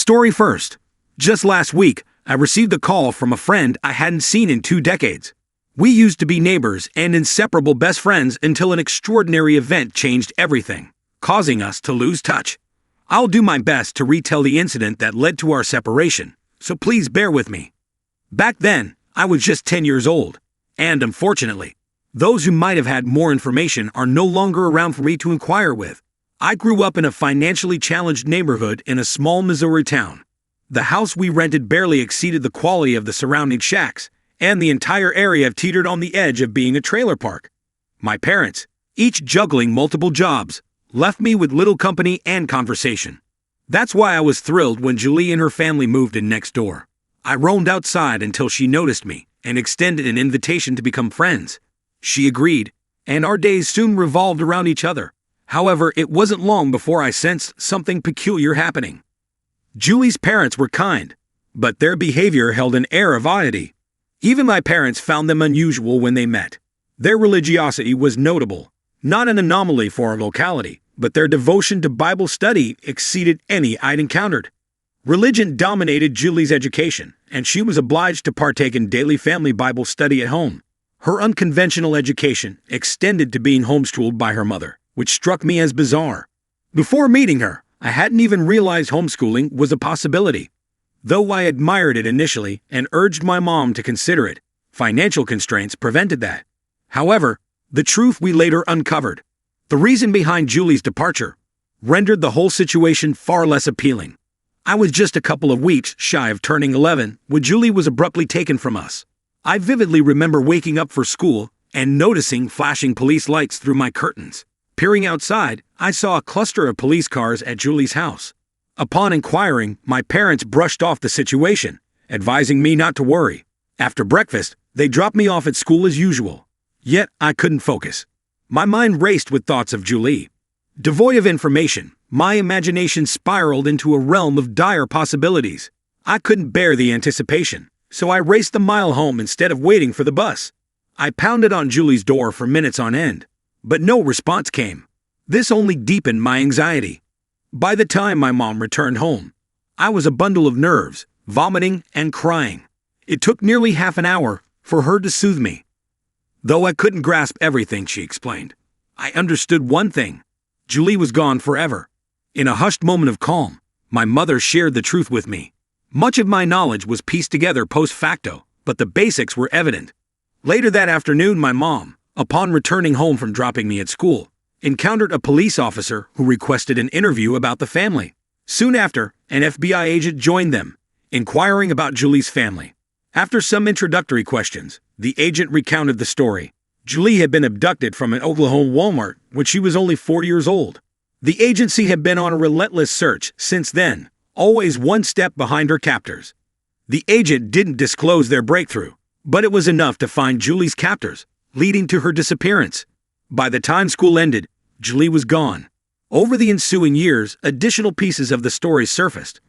Story first. Just last week, I received a call from a friend I hadn't seen in 2 decades. We used to be neighbors and inseparable best friends until an extraordinary event changed everything, causing us to lose touch. I'll do my best to retell the incident that led to our separation, so please bear with me. Back then, I was just 10 years old, and unfortunately, those who might have had more information are no longer around for me to inquire with. I grew up in a financially challenged neighborhood in a small Missouri town. The house we rented barely exceeded the quality of the surrounding shacks, and the entire area teetered on the edge of being a trailer park. My parents, each juggling multiple jobs, left me with little company and conversation. That's why I was thrilled when Julie and her family moved in next door. I roamed outside until she noticed me and extended an invitation to become friends. She agreed, and our days soon revolved around each other. However, it wasn't long before I sensed something peculiar happening. Julie's parents were kind, but their behavior held an air of oddity. Even my parents found them unusual when they met. Their religiosity was notable, not an anomaly for our locality, but their devotion to Bible study exceeded any I'd encountered. Religion dominated Julie's education, and she was obliged to partake in daily family Bible study at home. Her unconventional education extended to being homeschooled by her mother, which struck me as bizarre. Before meeting her, I hadn't even realized homeschooling was a possibility. Though I admired it initially and urged my mom to consider it, financial constraints prevented that. However, the truth we later uncovered, the reason behind Julie's departure, rendered the whole situation far less appealing. I was just a couple of weeks shy of turning 11 when Julie was abruptly taken from us. I vividly remember waking up for school and noticing flashing police lights through my curtains. Peering outside, I saw a cluster of police cars at Julie's house. Upon inquiring, my parents brushed off the situation, advising me not to worry. After breakfast, they dropped me off at school as usual. Yet, I couldn't focus. My mind raced with thoughts of Julie. Devoid of information, my imagination spiraled into a realm of dire possibilities. I couldn't bear the anticipation, so I raced the mile home instead of waiting for the bus. I pounded on Julie's door for minutes on end, but no response came. This only deepened my anxiety. By the time my mom returned home, I was a bundle of nerves, vomiting and crying. It took nearly half an hour for her to soothe me. Though I couldn't grasp everything she explained, I understood one thing. Julie was gone forever. In a hushed moment of calm, my mother shared the truth with me. Much of my knowledge was pieced together post facto, but the basics were evident. Later that afternoon, my mom, upon returning home from dropping me at school, encountered a police officer who requested an interview about the family. Soon after, an FBI agent joined them, inquiring about Julie's family. After some introductory questions, the agent recounted the story. Julie had been abducted from an Oklahoma Walmart when she was only 4 years old. The agency had been on a relentless search since then, always one step behind her captors. The agent didn't disclose their breakthrough, but it was enough to find Julie's captors, leading to her disappearance. By the time school ended, Julie was gone. Over the ensuing years, additional pieces of the story surfaced.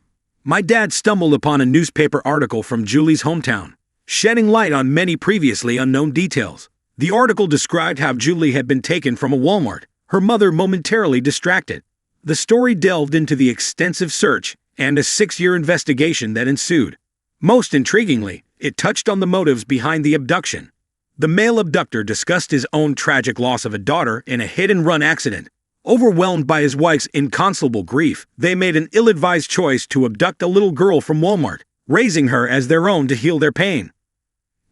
My dad stumbled upon a newspaper article from Julie's hometown, shedding light on many previously unknown details. The article described how Julie had been taken from a Walmart, her mother momentarily distracted. The story delved into the extensive search and a 6-year investigation that ensued. Most intriguingly, it touched on the motives behind the abduction. The male abductor discussed his own tragic loss of a daughter in a hit-and-run accident. Overwhelmed by his wife's inconsolable grief, they made an ill-advised choice to abduct a little girl from Walmart, raising her as their own to heal their pain.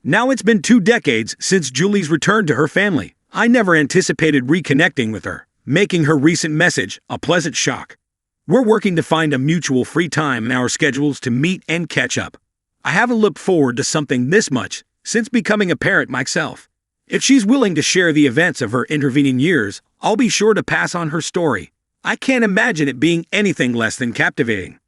Now it's been 2 decades since Julie's return to her family. I never anticipated reconnecting with her, making her recent message a pleasant shock. We're working to find a mutual free time in our schedules to meet and catch up. I haven't looked forward to something this much since becoming a parent myself. If she's willing to share the events of her intervening years, I'll be sure to pass on her story. I can't imagine it being anything less than captivating.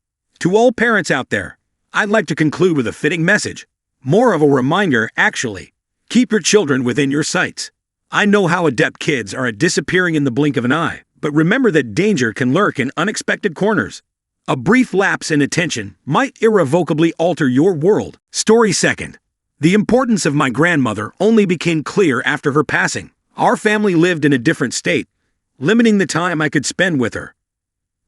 To all parents out there, I'd like to conclude with a fitting message. More of a reminder, actually. Keep your children within your sights. I know how adept kids are at disappearing in the blink of an eye, but remember that danger can lurk in unexpected corners. A brief lapse in attention might irrevocably alter your world. Story second. The importance of my grandmother only became clear after her passing. Our family lived in a different state, limiting the time I could spend with her.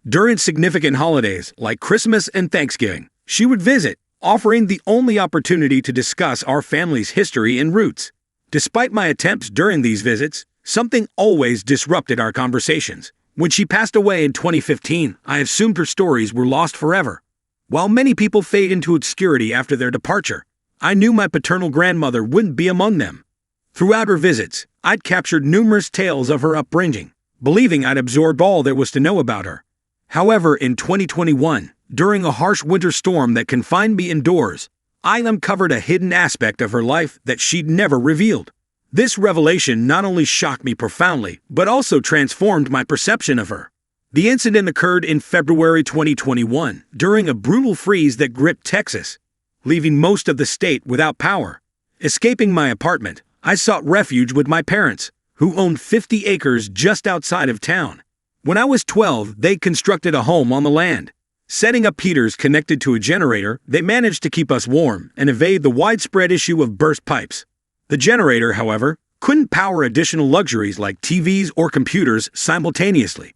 During significant holidays like Christmas and Thanksgiving, she would visit, offering the only opportunity to discuss our family's history and roots. Despite my attempts during these visits, something always disrupted our conversations. When she passed away in 2015, I assumed her stories were lost forever. While many people fade into obscurity after their departure, I knew my paternal grandmother wouldn't be among them. Throughout her visits, I'd captured numerous tales of her upbringing, believing I'd absorbed all there was to know about her. However, in 2021, during a harsh winter storm that confined me indoors, I uncovered a hidden aspect of her life that she'd never revealed. This revelation not only shocked me profoundly, but also transformed my perception of her. The incident occurred in February 2021, during a brutal freeze that gripped Texas, leaving most of the state without power. Escaping my apartment, I sought refuge with my parents, who owned 50 acres just outside of town. When I was 12, they constructed a home on the land. Setting up heaters connected to a generator, they managed to keep us warm and evade the widespread issue of burst pipes. The generator, however, couldn't power additional luxuries like TVs or computers simultaneously.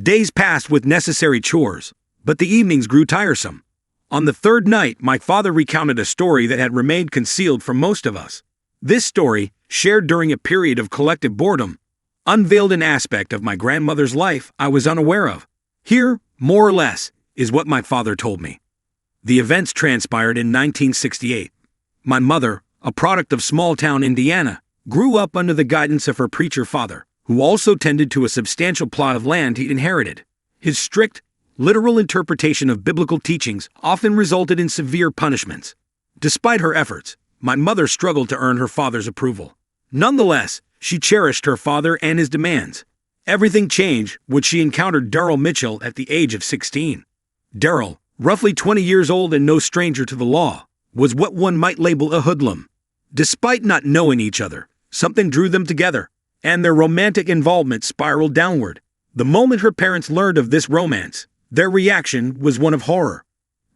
Days passed with necessary chores, but the evenings grew tiresome. On the third night, my father recounted a story that had remained concealed from most of us. This story, shared during a period of collective boredom, unveiled an aspect of my grandmother's life I was unaware of. Here, more or less, is what my father told me. The events transpired in 1968. My mother, a product of small-town Indiana, grew up under the guidance of her preacher father, who also tended to a substantial plot of land he'd inherited. His strict, literal interpretation of biblical teachings often resulted in severe punishments. Despite her efforts, my mother struggled to earn her father's approval. Nonetheless, she cherished her father and his demands. Everything changed when she encountered Daryl Mitchell at the age of 16. Daryl, roughly 20 years old and no stranger to the law, was what one might label a hoodlum. Despite not knowing each other, something drew them together, and their romantic involvement spiraled downward. The moment her parents learned of this romance, their reaction was one of horror.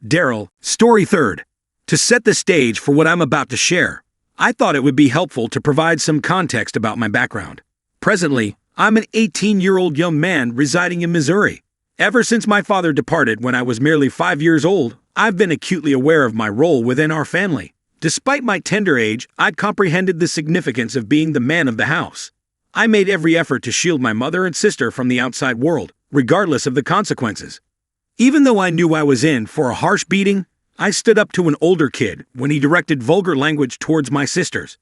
Daryl, story third. To set the stage for what I'm about to share, I thought it would be helpful to provide some context about my background. Presently, I'm an 18-year-old young man residing in Missouri. Ever since my father departed when I was merely 5 years old, I've been acutely aware of my role within our family. Despite my tender age, I'd comprehended the significance of being the man of the house. I made every effort to shield my mother and sister from the outside world, regardless of the consequences. Even though I knew I was in for a harsh beating, I stood up to an older kid when he directed vulgar language towards my sisters.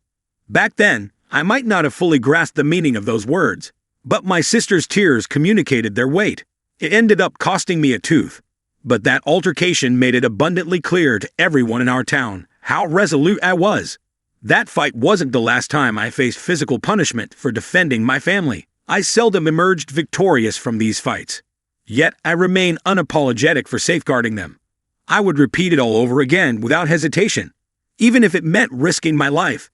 Back then, I might not have fully grasped the meaning of those words, but my sister's tears communicated their weight. It ended up costing me a tooth. But that altercation made it abundantly clear to everyone in our town how resolute I was. That fight wasn't the last time I faced physical punishment for defending my family. I seldom emerged victorious from these fights. Yet I remain unapologetic for safeguarding them. I would repeat it all over again without hesitation, even if it meant risking my life.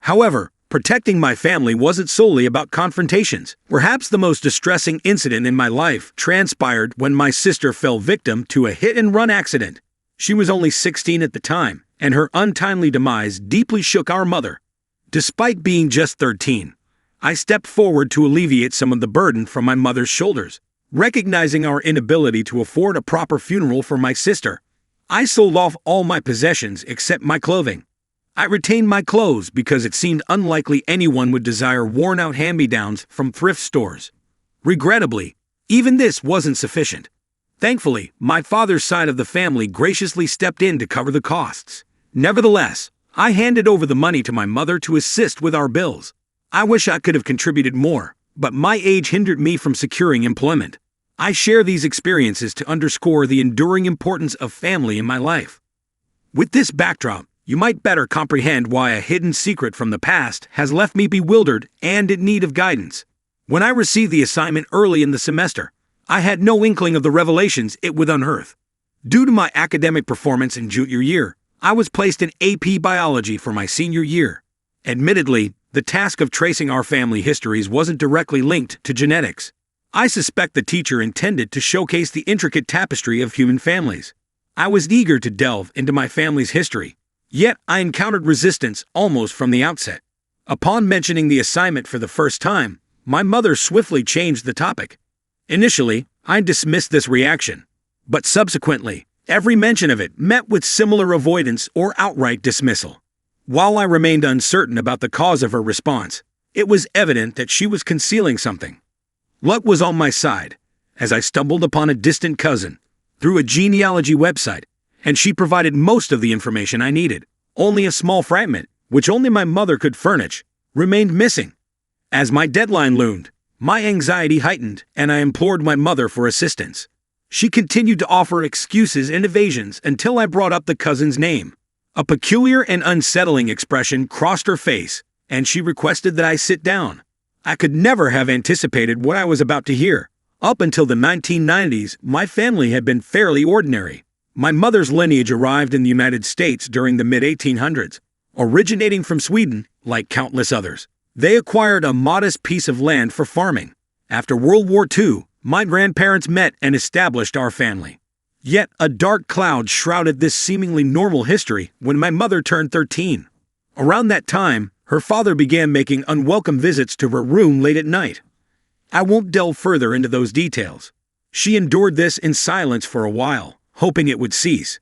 However, protecting my family wasn't solely about confrontations. Perhaps the most distressing incident in my life transpired when my sister fell victim to a hit-and-run accident. She was only 16 at the time, and her untimely demise deeply shook our mother. Despite being just 13, I stepped forward to alleviate some of the burden from my mother's shoulders. Recognizing our inability to afford a proper funeral for my sister, I sold off all my possessions except my clothing. I retained my clothes because it seemed unlikely anyone would desire worn-out hand-me-downs from thrift stores. Regrettably, even this wasn't sufficient. Thankfully, my father's side of the family graciously stepped in to cover the costs. Nevertheless, I handed over the money to my mother to assist with our bills. I wish I could have contributed more, but my age hindered me from securing employment. I share these experiences to underscore the enduring importance of family in my life. With this backdrop, you might better comprehend why a hidden secret from the past has left me bewildered and in need of guidance. When I received the assignment early in the semester, I had no inkling of the revelations it would unearth. Due to my academic performance in junior year, I was placed in AP Biology for my senior year. Admittedly, the task of tracing our family histories wasn't directly linked to genetics. I suspect the teacher intended to showcase the intricate tapestry of human families. I was eager to delve into my family's history, yet I encountered resistance almost from the outset. Upon mentioning the assignment for the first time, my mother swiftly changed the topic. Initially, I dismissed this reaction, but subsequently, every mention of it met with similar avoidance or outright dismissal. While I remained uncertain about the cause of her response, it was evident that she was concealing something. Luck was on my side, as I stumbled upon a distant cousin through a genealogy website, and she provided most of the information I needed. Only a small fragment, which only my mother could furnish, remained missing. As my deadline loomed, my anxiety heightened, and I implored my mother for assistance. She continued to offer excuses and evasions until I brought up the cousin's name. A peculiar and unsettling expression crossed her face, and she requested that I sit down. I could never have anticipated what I was about to hear. Up until the 1990s, my family had been fairly ordinary. My mother's lineage arrived in the United States during the mid-1800s, originating from Sweden, like countless others. They acquired a modest piece of land for farming. After World War II, my grandparents met and established our family. Yet a dark cloud shrouded this seemingly normal history when my mother turned 13. Around that time, her father began making unwelcome visits to her room late at night. I won't delve further into those details. She endured this in silence for a while, hoping it would cease.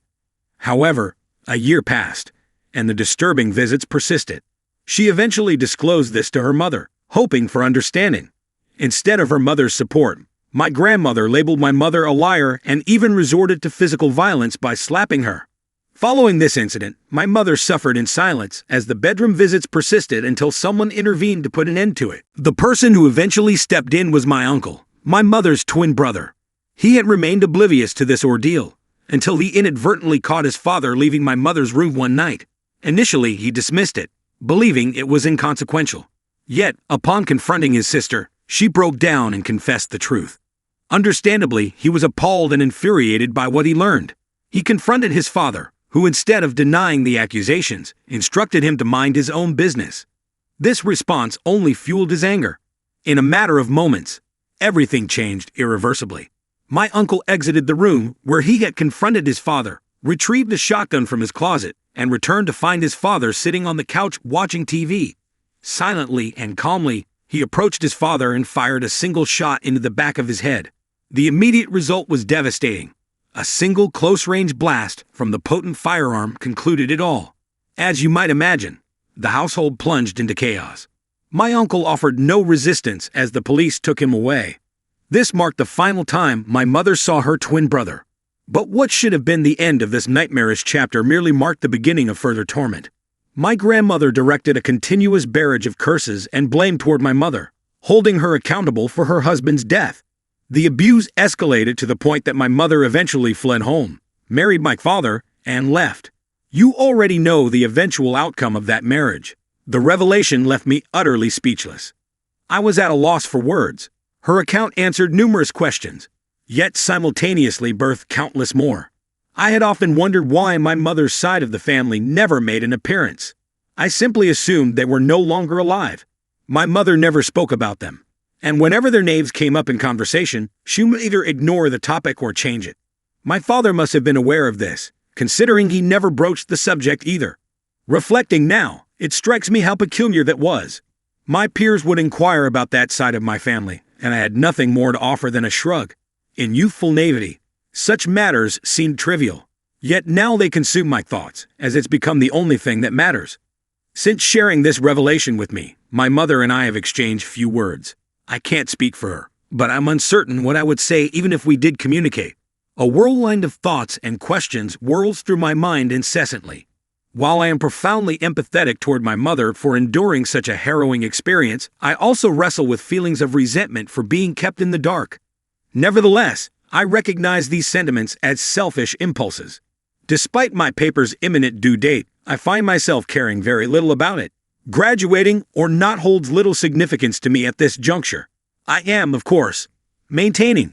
However, a year passed, and the disturbing visits persisted. She eventually disclosed this to her mother, hoping for understanding. Instead of her mother's support, my grandmother labeled my mother a liar and even resorted to physical violence by slapping her. Following this incident, my mother suffered in silence as the bedroom visits persisted until someone intervened to put an end to it. The person who eventually stepped in was my uncle, my mother's twin brother. He had remained oblivious to this ordeal until he inadvertently caught his father leaving my mother's room one night. Initially, he dismissed it, believing it was inconsequential. Yet, upon confronting his sister, she broke down and confessed the truth. Understandably, he was appalled and infuriated by what he learned. He confronted his father, who instead of denying the accusations, instructed him to mind his own business. This response only fueled his anger. In a matter of moments, everything changed irreversibly. My uncle exited the room where he had confronted his father, retrieved a shotgun from his closet, and returned to find his father sitting on the couch watching TV. Silently and calmly, he approached his father and fired a single shot into the back of his head. The immediate result was devastating. A single close-range blast from the potent firearm concluded it all. As you might imagine, the household plunged into chaos. My uncle offered no resistance as the police took him away. This marked the final time my mother saw her twin brother. But what should have been the end of this nightmarish chapter merely marked the beginning of further torment. My grandmother directed a continuous barrage of curses and blame toward my mother, holding her accountable for her husband's death. The abuse escalated to the point that my mother eventually fled home, married my father, and left. You already know the eventual outcome of that marriage. The revelation left me utterly speechless. I was at a loss for words. Her account answered numerous questions, yet simultaneously birthed countless more. I had often wondered why my mother's side of the family never made an appearance. I simply assumed they were no longer alive. My mother never spoke about them, and whenever their names came up in conversation, she would either ignore the topic or change it. My father must have been aware of this, considering he never broached the subject either. Reflecting now, it strikes me how peculiar that was. My peers would inquire about that side of my family, and I had nothing more to offer than a shrug. In youthful naivety, such matters seemed trivial. Yet now they consume my thoughts, as it's become the only thing that matters. Since sharing this revelation with me, my mother and I have exchanged few words. I can't speak for her, but I'm uncertain what I would say even if we did communicate. A whirlwind of thoughts and questions whirls through my mind incessantly. While I am profoundly empathetic toward my mother for enduring such a harrowing experience, I also wrestle with feelings of resentment for being kept in the dark. Nevertheless, I recognize these sentiments as selfish impulses. Despite my paper's imminent due date, I find myself caring very little about it. Graduating or not holds little significance to me at this juncture. I am, of course, maintaining